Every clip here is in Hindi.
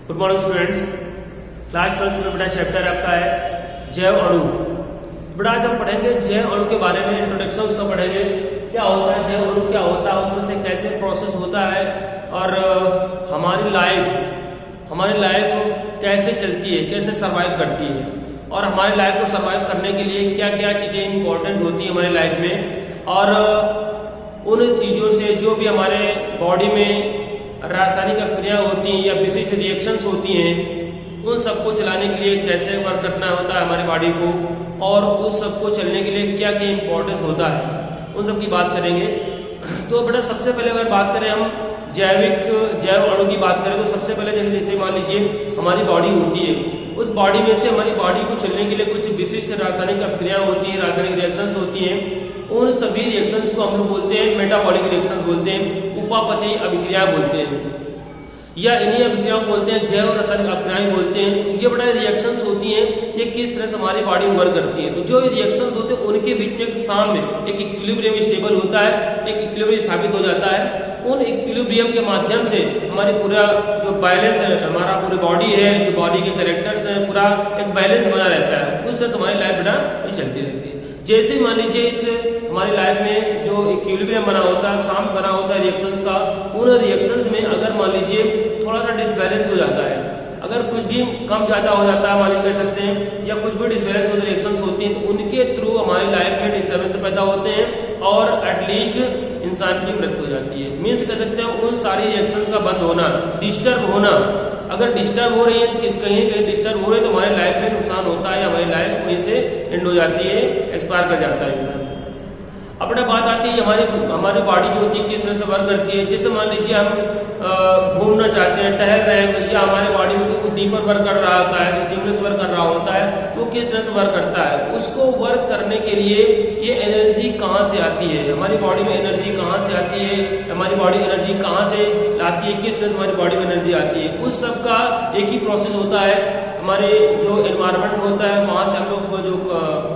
Good morning students. क्लास 12 में बेटा चैप्टर आपका है जैव अणु। बेटा आज हम पढ़ेंगे जैव अणु के बारे में, इंट्रोडक्शन का पढ़ेंगे। क्या होता है जैव अणु, क्या होता है, उसमें से कैसे प्रोसेस होता है और हमारी लाइफ कैसे चलती है, कैसे सर्वाइव करती है और हमारी लाइफ को सर्वाइव करने के लिए क्या क्या चीजें इंपॉर्टेंट होती है हमारी लाइफ में, और उन चीजों से जो भी हमारे बॉडी में रासायनिक क्रिया होती हैं या विशिष्ट रिएक्शंस होती हैं, उन सबको चलाने के लिए कैसे वर्क करना होता है हमारी बॉडी को, और उस सबको चलने के लिए क्या क्या इंपॉर्टेंस होता है, उन सब की बात करेंगे। तो बेटा सबसे पहले अगर बात करें हम जैव अणु की बात करें तो सबसे पहले जैसे मान लीजिए हमारी बॉडी होती है, उस बॉडी में से हमारी बॉडी को चलने के लिए कुछ विशिष्ट रासायनिक अभिक्रियाएं होती हैं, रासायनिक रिएक्शंस होती हैं। उन सभी रिएक्शंस को हम लोग बोलते हैं मेटाबॉलिक रिएक्शंस बोलते हैं, उपापचयी अभिक्रिया बोलते हैं, या इन्हीं अभिक्रियाओं को बोलते हैं जैव रासायनिक अभिक्रियाएं बोलते हैं। तो ये बड़ा रिएक्शंस होती हैं, ये किस तरह से हमारी बॉडी में वर्क करती है। तो जो रिएक्शंस होते हैं उनके बीच में एक साम्य, एक इक्विलिब्रियम स्टेबल होता है, एक इक्विलिब्रियम स्थापित हो जाता है। उन इक्विलिब्रियम के माध्यम से हमारी पूरा जो बैलेंस है, हमारा पूरी बॉडी है, जो बॉडी के कैरेक्टर्स है, पूरा एक बैलेंस बना रहता है। उस तरह से हमारी लाइफ बेटा ये चलती रहती है। जैसे मान लीजिए इस हमारी लाइफ में जो इक्विलिब्रियम बना होता है, साम्य बना होता है रिएक्शंस का, उन रिएक्शंस में अगर मान लीजिए थोड़ा सा डिसबैलेंस हो जाता है, अगर कुछ भी कम ज्यादा हो जाता है मान लीजिए कह सकते हैं, या कुछ भी डिसबैलेंस होती रिएक्शंस होती हैं, तो उनके थ्रू हमारी लाइफ में डिस्टर्बेंस पैदा होते हैं और एटलीस्ट इंसान की मृत्यु हो जाती है। मीन्स कह सकते हैं उन सारी रिएक्शंस का बंद होना, डिस्टर्ब होना। अगर डिस्टर्ब हो रही है तो कहीं डिस्टर्ब हो रही है तो हमारी लाइफ में नुकसान होता है, हमारी लाइफ वहीं से एंड हो जाती है, एक्सपायर कर जाता है इंसान। अब बेटा बात आती है हमारी बॉडी जो होती है किस तरह से वर्क करती है। जैसे मान लीजिए हम घूमना चाहते हैं, टहल रहे हैं, या हमारे बॉडी में कोई उद्दीपक वर्क कर रहा होता है, स्टिमुलस वर्क कर रहा होता है, तो किस तरह से वर्क करता है, उसको वर्क करने के लिए ये एनर्जी कहाँ से आती है, हमारी बॉडी में एनर्जी कहाँ से आती है, हमारी बॉडी एनर्जी कहाँ से लाती है, किस तरह से हमारी बॉडी में एनर्जी आती है, उस सब का एक ही प्रोसेस होता है। हमारे जो एनवायरमेंट होता है वहां से हम लोग जो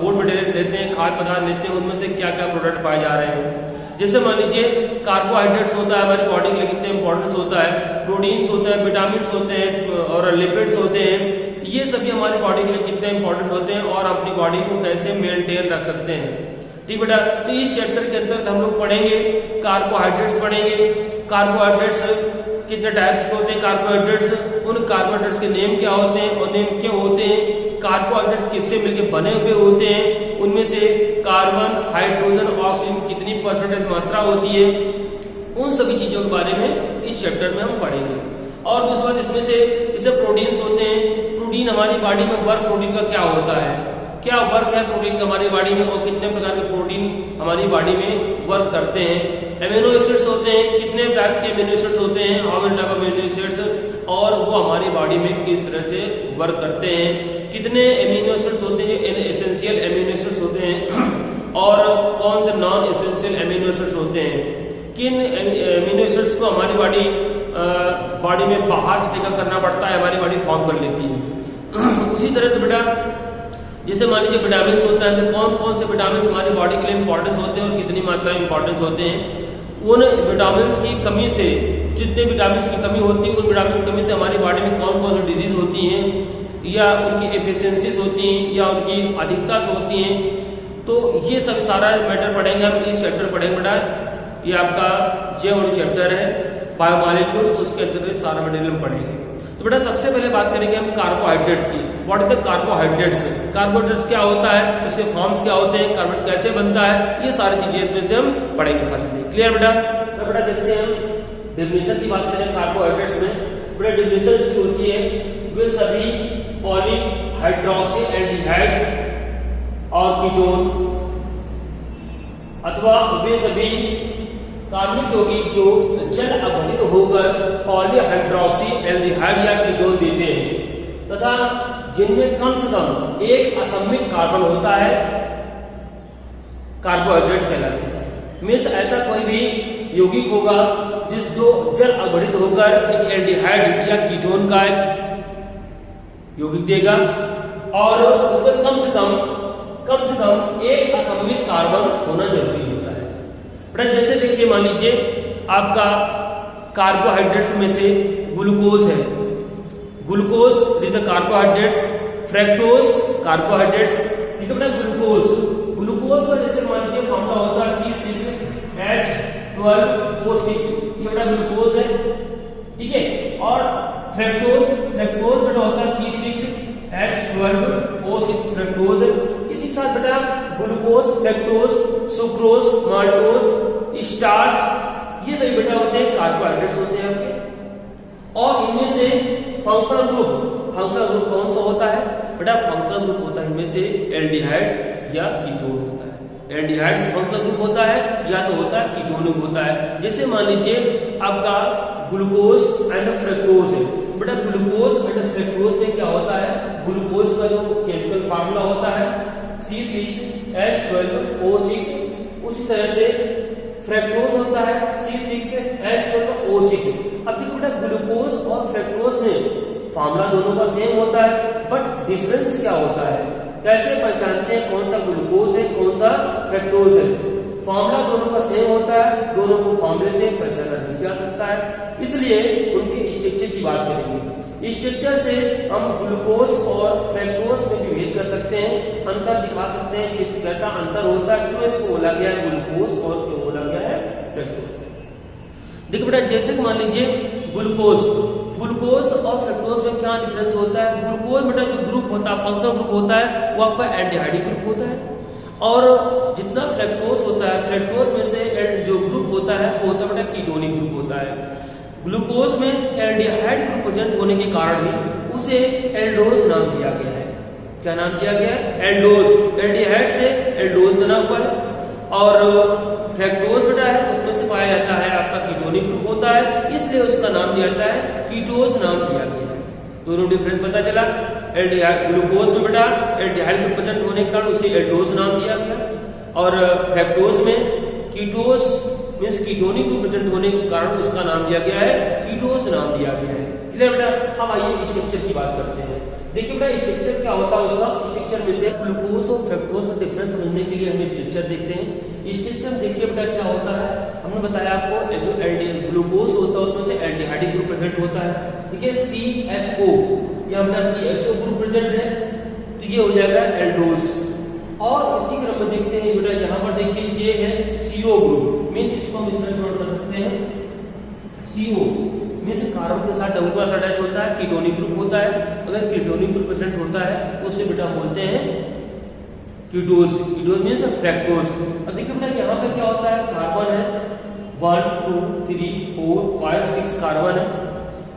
फूड मटेरियल लेते हैं, खाद्य पदार्थ लेते हैं, उनमें से क्या क्या प्रोडक्ट पाए जा रहे हैं। जैसे मान लीजिए कार्बोहाइड्रेट्स होता है, हमारी बॉडी के लिए कितने इंपॉर्टेंस होता है, प्रोटीन्स होते हैं, विटामिन होते हैं और लिपिड्स होते हैं, ये सभी हमारी बॉडी के लिए कितने इंपॉर्टेंट होते हैं और अपनी बॉडी को कैसे मेंटेन रख सकते हैं। ठीक बेटा, तो इस चैप्टर के अंदर हम लोग पढ़ेंगे कार्बोहाइड्रेट्स पढ़ेंगे। कार्बोहाइड्रेट्स कितने टाइप्स के होते हैं, कार्बोहाइड्रेट्स, उन कार्बोहाइड्रेट्स के नेम क्या होते हैं और नेम क्यों होते हैं, कार्बोहाइड्रेट्स किससे मिलकर बने हुए होते हैं, उनमें से कार्बन, हाइड्रोजन, ऑक्सीजन कितनी परसेंटेज मात्रा होती है, उन सभी चीजों के बारे में इस चैप्टर में हम पढ़ेंगे। और उसके बाद इसमें से जैसे प्रोटीन्स होते हैं, प्रोटीन हमारी बॉडी में वर्क प्रोटीन का क्या होता है, क्या वर्क है प्रोटीन का हमारी बॉडी में, और कितने प्रकार के प्रोटीन हमारी बॉडी में वर्क करते हैं। एमिनो एसिड्स होते हैं, कितने टाइप्स के एमिनो एसिड्स होते हैं, how many type of amino acids, और वो हमारी बॉडी में किस तरह से वर्क करते हैं। कितने एमिनो एसिड्स होते हैं जो एसेंशियल एमिनो एसिड्स होते हैं, और कौन से नॉन एसेंशियल एमिनो एसिड्स होते हैं, किन एमिनो एसिड्स को हमारी बॉडी में बाहर से टेकअप करना पड़ता है, हमारी बॉडी फॉर्म कर लेती है। उसी तरह से बेटा जैसे मान लीजिए विटामिन होता है, तो कौन कौन से विटामिन हमारी बॉडी के लिए इंपॉर्टेंस होते हैं और कितनी मात्रा में इंपॉर्टेंस होते हैं। उन विटामिन की कमी से, जितने विटामिन की कमी होती है, उन विटामिन की कमी से हमारी बॉडी में कौन कौन सी डिजीज होती हैं, या उनकी एफिशिएंसीज होती हैं, या उनकी अधिकता से होती हैं। तो ये सब सारा मैटर पढ़ेंगे हम इस चैप्टर पढ़ेंगे बेटा। ये आपका जैव अणु चैप्टर है, बायोमॉलिक्यूल्स, उसके अंदर सारा मटेरियल पढ़ेंगे। तो बेटा सबसे पहले बात करेंगे हम कार्बोहाइड्रेट्स की। What is the carbohydrates, carbohydrates क्या होता है, उसके फॉर्म्स क्या होते हैं, कार्बोहाइड्रेट कैसे बनता है, ये सारी चीजें इसमें से हम पढ़ेंगे फर्स्ट में। क्लियर बेटा? तो बेटा देखते हैं हम डेफिनेशन की बात करें कार्बोहाइड्रेट्स में। बेटा डेफिनेशन की होती है वे सभी पॉलीहाइड्रोक्सी एल्डिहाइड और कीटोन, अथवा वे सभी कार्बनिक यौगिक जो जल अवहित होकर पॉलीहाइड्रोक्सी एल्डिहाइड या कीटोन देते हैं, तथा जिनमें कम से कम एक असममित कार्बन होता है, कार्बोहाइड्रेट्स कहलाते हैं। मीन्स ऐसा कोई भी यौगिक होगा जो जल अवहित होकर एक एल्डिहाइड या कीटोन का यौगिक देगा, और उसमें कम से कम एक असममित कार्बन होना जरूरी होता है। बेटा जैसे देखिए मान लीजिए आपका कार्बोहाइड्रेट्स में से ग्लूकोज है, glucose is the carbohydrates, fructose carbohydrates. ठीक है बेटा, ग्लूकोज का जैसे मान लीजिए फॉर्मूला होता है C6H12O6, ये बेटा ग्लूकोज है। ठीक है, और फ्रैक्टोज बेटा होता है C6H12O6 फ्रैक्टोज है। इसी साथ बेटा glucose, fructose, sucrose, maltose, starch, ये सभी बेटा होते हैं कार्बोहाइड्रेट्स होते हैं आपके। और इनमें से फंक्शनल ग्रुप कौन सा होता है बेटा? फंक्शनल ग्रुप होता है इनमें से एल्डिहाइड या कीटोन होता है। एल्डिहाइड फंक्शनल ग्रुप होता है या तो होता है कीटोनिक होता है। जैसे मान लीजिए आपका ग्लूकोज एंड फ्रक्टोज है बेटा, ग्लूकोज एंड फ्रक्टोज में क्या होता है? ग्लूकोज का जो केमिकल फार्मूला होता है C6H12O6, उसी तरह से फ्रक्टोज होता है C6H12O6। अब देखो बेटा, ग्लूकोज और फ्रक्टोज में फार्मूला दोनों का सेम होता है, बट डिफरेंस क्या होता है? कैसे पहचानते हैं कौन सा ग्लूकोज है, कौन सा फ्रक्टोज है? फार्मूला दोनों का सेम होता है, दोनों को फार्मूले से पहचाना नहीं जा सकता है, इसलिए उनके स्ट्रक्चर की बात करेंगे। स्ट्रक्चर से हम ग्लूकोज और फ्रक्टोज में विभेद कर सकते हैं, अंतर दिखा सकते हैं किस कैसा अंतर होता है, क्यों इसको बोला गया है ग्लूकोज और क्यों बोला गया है फ्रक्टोज। देखो बेटा, जैसे कि मान लीजिए ग्लूकोज और फ्रक्टोज में क्या डिफरेंस होता है? ग्लूकोज बेटा जो ग्रुप होता है, फंक्शनल ग्रुप होता है, वो आपका एल्डिहाइड ग्रुप होता है, और जितना फ्रक्टोज होता है, फ्रक्टोज में से जो ग्रुप होता है वो होता है बेटा कीटोनिक ग्रुप होता है। ग्लूकोज में एल्डिहाइड ग्रुप प्रेजेंट होने के कारण ही उसे एल्डोज नाम दिया गया है। क्या नाम दिया गया है? एल्डोज। एल्डिहाइड से एल्डोज बना हुआ है, और फ्रक्टोज बेटा है उसमें से पाया जाता है आपका कीटोनिक ग्रुप होता है, इसलिए उसका नाम दिया जाता है कीटोज नाम दिया गया है। दोनों डिफरेंस पता चला। एल्डिहाइड ग्लूकोज में बेटा एल्डिहाइड ग्रुप प्रेजेंट होने के कारण उसे एल्डोज नाम दिया गया, और फ्रक्टोज में कीटोज मींस कीटोनिक ग्रुप प्रेजेंट होने के कारण उसका नाम दिया गया है कीटोज नाम दिया गया है। क्लियर बेटा? अब आइए स्ट्रक्चर की बात करते हैं। देखिए बेटा, स्ट्रक्चर क्या होता है उसका? स्ट्रक्चर में से ग्लूकोज और फ्रक्टोज में डिफरेंस समझने के लिए हम स्ट्रक्चर देखते हैं। स्ट्रक्चर देखिए बेटा क्या होता है, हमने बताया आपको जो ग्लूकोज होता है उसमें से एल्डिहाइड ग्रुप प्रेजेंट होता है। ठीक है, CHO, ये हमारा CHO ग्रुप प्रेजेंट है, तो ये हो जाएगा एल्डोज। और इसी क्रम में देखते हैं बेटा, यहाँ पर देखिए ये है CO ग्रुप, मींस इसको हम इस तरह से नोट कर सकते हैं, CO मींस कार्बन के साथ डबल बॉन्ड अटैच होता है, कीटोनिक ग्रुप होता है। अगर कीटोनिक ग्रुप प्रेजेंट होता है तो उसे बेटा हम बोलते हैं कीटोज मींस फ्रक्टोज। अब देखिए बेटा, यहाँ पे क्या होता है? कार्बन है 1 2 3 4 5 6 कार्बन है।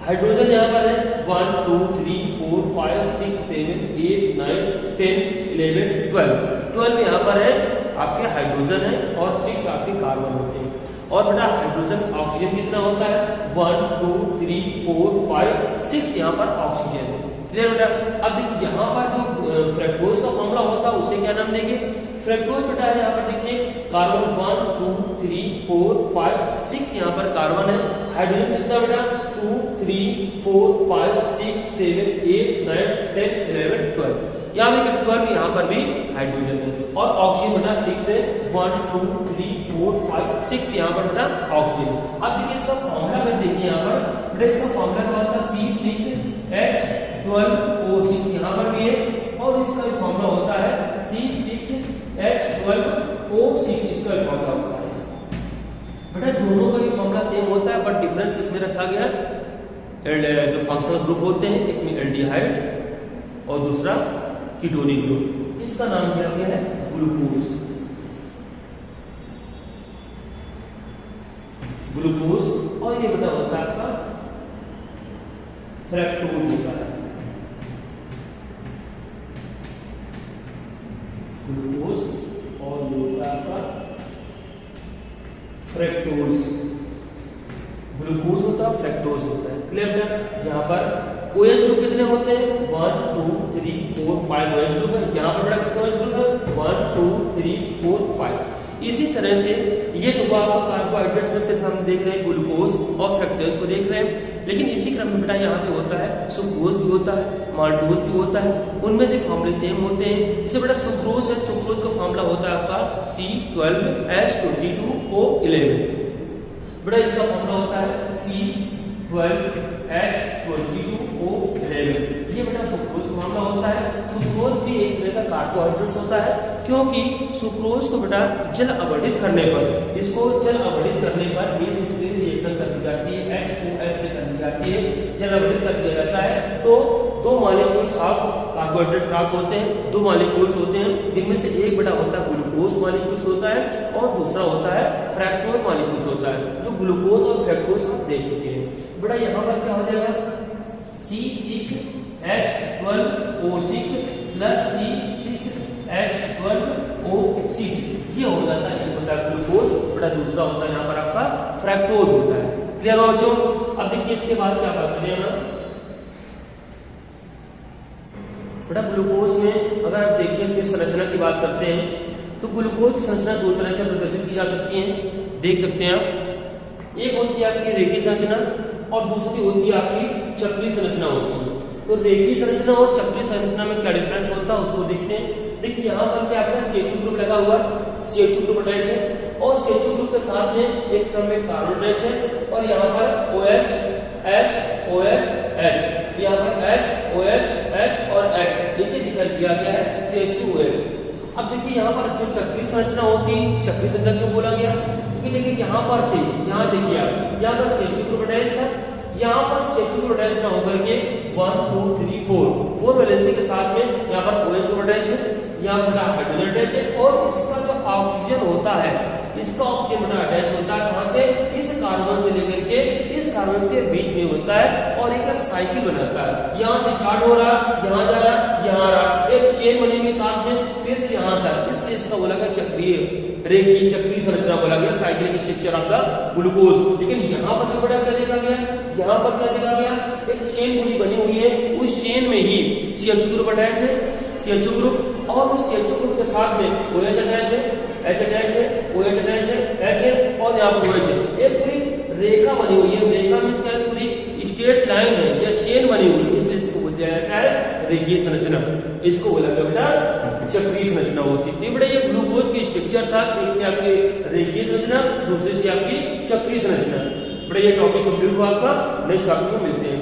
हाइड्रोजन यहाँ पर है 1 2 3 4 5 6 7 8 9 10 11 12 यहाँ पर है आपके हाइड्रोजन है, और 6 आपके कार्बन होते हैं। और बेटा हाइड्रोजन ऑक्सीजन कितना होता है? 1 2 3 4 5 6 यहाँ पर ऑक्सीजन है। क्लियर बेटा? अब देखिए यहाँ पर जो फ्रक्टोज का फॉर्मूला होता है उसे क्या नाम देंगे? फ्रक्टोज बेटा यहाँ पर देखिए कार्बन 1 2 3 4 5 6 यहाँ पर कार्बन है। हाइड्रोजन कितना बेटा? 2 3 4 5 6 7 8 9 10 11 12 यहाँ पे 12 यहाँ पर भी हाइड्रोजन है, और ऑक्सीजन बेटा 6 है 1 2 3 4 5 6 यहाँ पर बेटा ऑक्सीजन। अब देखिए इसका फॉर्मूला अगर देखिए यहाँ पर बेटा, इसका फॉर्मूला क्या होता है? C6H12O6 यहाँ पर भी है, और इसका फॉर्मूला होता है C6H12O6, इसका फॉर्मूला होता है बेटा। दोनों का ये फॉर्मूला सेम होता है, बट डिफरेंस किसमें रखा गया? जो फंक्शनल ग्रुप होते हैं, एक में एल्डिहाइड और दूसरा कीटोनिक ग्रुप, इसका नाम दिया गया है ग्लूकोज। और ये बेटा होता है आपका फ्रक्टोज होता है, ग्लूकोज, और ये होता है आपका फ्रक्टोज। ग्लूकोज होता है, फ्रक्टोज होता है। क्लियर बेटा? यहाँ पर OH ग्रुप कितने होते हैं? 1 2 3 4 5 OH ग्रुप है। यहाँ पर बड़ा कितना OH ग्रुप है? 1 2 3 4 5। इसी तरह से ये जो आपको कार्बोहाइड्रेट्स में सिर्फ हम देख रहे हैं ग्लूकोज और फ्रक्टोज को देख रहे हैं, लेकिन इसी क्रम में बेटा यहाँ पे होता है सुक्रोज भी होता है, माल्टोज भी होता है, उनमें से फॉर्मूले सेम होते हैं। जैसे बेटा सुक्रोज है, सुक्रोज का फॉर्मूला होता है आपका C12H22O11। बेटा इसका फॉर्मूला होता है C12 12H22O11। ये बेटा सुक्रोज मामला होता है। सुक्रोज भी एक तरह का कार्बोहाइड्रेट होता है, क्योंकि सुक्रोज को बेटा जल अवरोधित करने पर, इसको जल अवरोधित करने पर रिएक्शन कर दी जाती है, HOS से कर दी जाती है, जल अवरोधित कर दिया जाता है। तो दो मॉलिक्यूल्स ऑफ कार्बोहाइड्रेट्स प्राप्त होते हैं, दो मॉलिक्यूल्स होते हैं, जिनमें से एक बेटा होता है ग्लूकोज मॉलिक्यूल्स होता है और दूसरा होता है फ्रैक्टोज मॉलिक्यूल्स होता है। जो ग्लूकोज और फ्रैक्टोज हम देख चुके हैं बेटा। यहाँ पर क्या हो जाएगा, C6H12O6 प्लस C6H12O6, ये हो जाता है, एक होता है ग्लूकोज बेटा, दूसरा होता है यहाँ पर आपका फ्रैक्टोज होता है। क्लियर हो बच्चों? अब देखिए इसके बाद क्या बात करें हम बेटा। ग्लूकोज में अगर आप देखिए इसकी संरचना की बात करते हैं तो ग्लूकोज की संरचना दो तरह से प्रदर्शित की जा सकती है, देख सकते हैं आप। एक होती है आपकी रेखीय संरचना और दूसरी होती है आपकी चक्रीय संरचना होती है। तो रेखीय संरचना और चक्रीय संरचना में क्या डिफरेंस होता है उसको देखते हैं। देखिए यहाँ पर क्या आपका CH2 ग्रुप लगा हुआ है, CH2 ग्रुप अटैच है और CH2 ग्रुप के साथ में एक क्रम में कार्बन अटैच है और यहाँ पर OH H OH H, यहाँ पर H OH H और H नीचे दिखा दिया गया है CH2OH। अब देखिए यहाँ पर जो चक्रीय संरचना होती है, चक्रीय संरचना क्यों बोला गया, क्योंकि देखिए यहाँ पर से यहाँ देखिए आप, यहाँ पर CH2 ग्रुप अटैच था, यहाँ पर CH2 ग्रुप अटैच ना होकर के 1 2 3 4 वैलेंसी के साथ में यहाँ पर OH ग्रुप अटैच है, यहाँ पर हाइड्रोजन अटैच है और इसका जो ऑक्सीजन होता है, इसका ऑक्सीजन अटैच होता है कहां से, इस कार्बन से लेकर के इस कार्बन के बीच में होता है और एक साइकिल बनाता है। यहाँ से स्टार्ट हो रहा, यहाँ जा रहा, यहाँ रहा, एक चेन बनेगी साथ में, फिर से यहाँ से, इसलिए इसका बोला गया चक्रीय रेखीय चक्रीय संरचना बोला गया, cyclic structure of the glucose. लेकिन यहाँ पर क्या देखा गया, यहाँ पर क्या देखा गया, एक चेन पूरी बनी हुई है, उस चेन में ही CH2 ग्रुप अटैच है, CH2 ग्रुप और उस CH2 ग्रुप के साथ में OH अटैच है, H अटैच है, OH अटैच है, H है और यहाँ पर OH है। एक पूरी रेखा बनी हुई है, रेखा में इसका पूरी स्ट्रेट लाइन है या चेन बनी हुई है, इसलिए इसको बोला जाता है रेखीय संरचना। इसको बोला गया बेटा चक्रीय संरचना होती है। बेटा ये ग्लूकोज की स्ट्रक्चर था, एक थी आपकी रेखीय संरचना, दूसरी थी आपकी चक्रीय संरचना। बेटा ये टॉपिक कंप्लीट हुआ आपका, नेक्स्ट टॉपिक में मिलते हैं।